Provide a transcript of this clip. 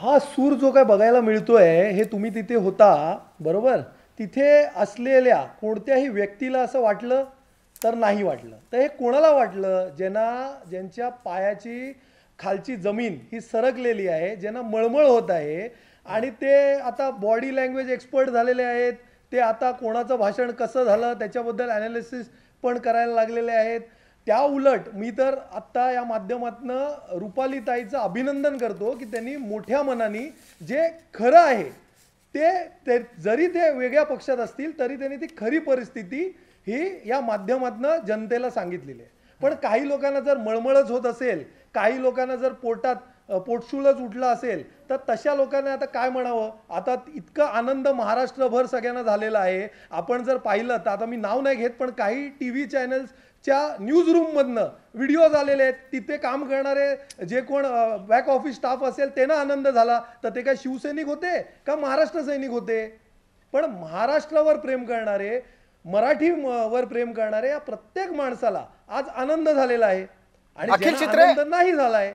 हा सूर जो काय बघायला मिळतोय हे तुम्ही तिथे होता बरोबर. तिथे असलेल्या कोणत्याही व्यक्तीला असं वाटलं तर नाही वाटलं. तर हे कोणाला वाटलं, ज्यांच्या पायाची खालची जमीन ही सरकलेली आहे, ज्यांना मळमळ होत आहे आणि ते आता बॉडी लँग्वेज एक्सपर्ट झालेले आहेत. ते आता कोणाचं भाषण कसं झालं त्याच्याबद्दल ॲनालिसिस पण करायला लागलेले आहेत. त्या उलट मी तर आत्ता या माध्यमातनं रुपाली ताईचं अभिनंदन करतो की त्यांनी मोठ्या मनाने जे खरं आहे ते जरी ते वेगळ्या पक्षात असतील तरी त्यांनी ती खरी परिस्थिती ही या माध्यमातनं जनतेला सांगितलेली आहे. पण काही लोकांना जर मळमळच होत असेल, काही लोकांना जर पोटात पोटशूलच उठला असेल तर तशा लोकांना आता काय म्हणावं. आता इतका आनंद महाराष्ट्रभर सगळ्यांना झालेला आहे. आपण जर पाहिलं तर आता मी नाव नाही घेत पण काही टी व्ही चॅनल्सच्या न्यूज रूममधनं व्हिडिओज आलेले आहेत. तिथे काम करणारे जे कोण बॅक ऑफिस स्टाफ असेल त्यांना आनंद झाला. तर ते काय शिवसैनिक होते का महाराष्ट्र सैनिक होते. पण महाराष्ट्रावर प्रेम करणारे, मराठीवर प्रेम करणारे या प्रत्येक माणसाला आज आनंद झालेला आहे आणि अखिल ज्यांना चित्रे आनंद नाही झालाय